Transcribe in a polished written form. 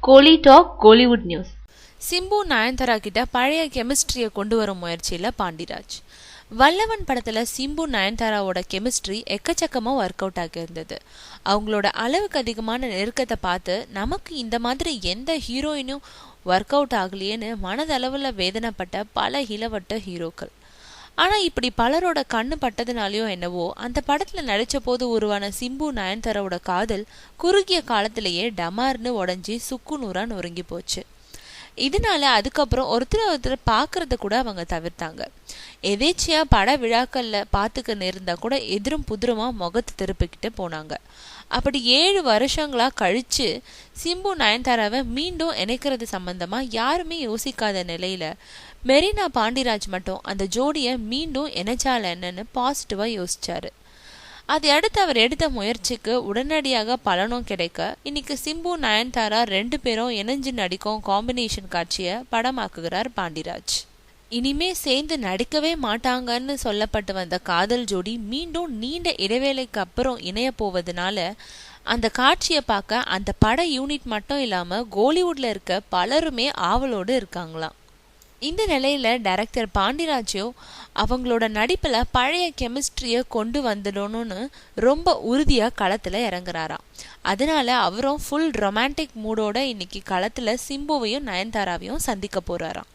கோலி talk Kollywood news. Simbu Nayanthara கிட்ட பழைய கெமிஸ்ட்ரியை கொண்டு வரும் முயற்சியில பாண்டிராஜ். வல்லவன் படத்துல சிம்பு நயன்தாராவோட கெமிஸ்ட்ரி எக்கச்சக்கமா ஒர்க் அவுட் ஆகியிருந்தது. அவங்களோட அளவுக்கு அதிகமான நெருக்கத்தை பார்த்து நமக்கு இந்த மாதிரி எந்த ஹீரோயினும் ஒர்க் அவுட் ஆகலையேன்னு மனதளவுல வேதனைப்பட்ட பல இளவட்ட ஹீரோக்கள். ஆனா இப்படி பலரோட கண்ணு பட்டதுனாலயோ என்னவோ அந்த படத்துல நடிச்ச போது உருவான சிம்பு நயன்தாராவோட காதல் குறுகிய காலத்திலேயே டமார்னு உடஞ்சி சுக்குநூறா நொறுங்கி போச்சு. இதனால அதுக்கப்புறம் ஒருத்தர் பாக்குறத கூட அவங்க தவிர்த்தாங்க. எதேச்சியா பட விழாக்கள்ல பாத்துக்க நேர்ந்தா கூட எதிரும் புதிரமா முகத்தை திருப்பிக்கிட்டு போனாங்க. அப்படி 7 வருஷங்களா கழிச்சு சிம்பு நயன்தாராவை மீண்டும் இணைக்கிறது சம்பந்தமா யாருமே யோசிக்காத நிலையில மெரினா பாண்டிராஜ் மட்டும் அந்த ஜோடிய மீண்டும் இணைச்சால என்னன்னு பாசிட்டிவா யோசிச்சாரு. அதை அடுத்து அவர் எடுத்த முயற்சிக்கு உடனடியாக பலனும் கிடைக்க இன்னைக்கு சிம்பு நயன்தாரா 2 பேரும் இணைஞ்சு நடிக்கும் காம்பினேஷன் காட்சியை படமாக்குகிறார் பாண்டிராஜ். இனிமே சேர்ந்து நடிக்கவே மாட்டாங்கன்னு சொல்லப்பட்டு வந்த காதல் ஜோடி மீண்டும் நீண்ட இடைவேளைக்கு அப்புறம் இணைய போவதனால அந்த காட்சியை பார்க்க அந்த பட யூனிட் மட்டும் இல்லாம கோலிவுட்ல இருக்க பலருமே ஆவலோடு இருக்காங்களாம். இந்த நிலையில டைரக்டர் பாண்டிராஜோ அவங்களோட நடிப்புல பழைய கெமிஸ்ட்ரிய கொண்டு வந்துடணும்னு ரொம்ப உறுதியா களத்துல இறங்குறாராம். அதனால அவரும் ஃபுல் ரொமான்டிக் மூடோட இன்னைக்கு களத்துல சிம்புவையும் நயன்தாராவையும் சந்திக்க போறாராம்.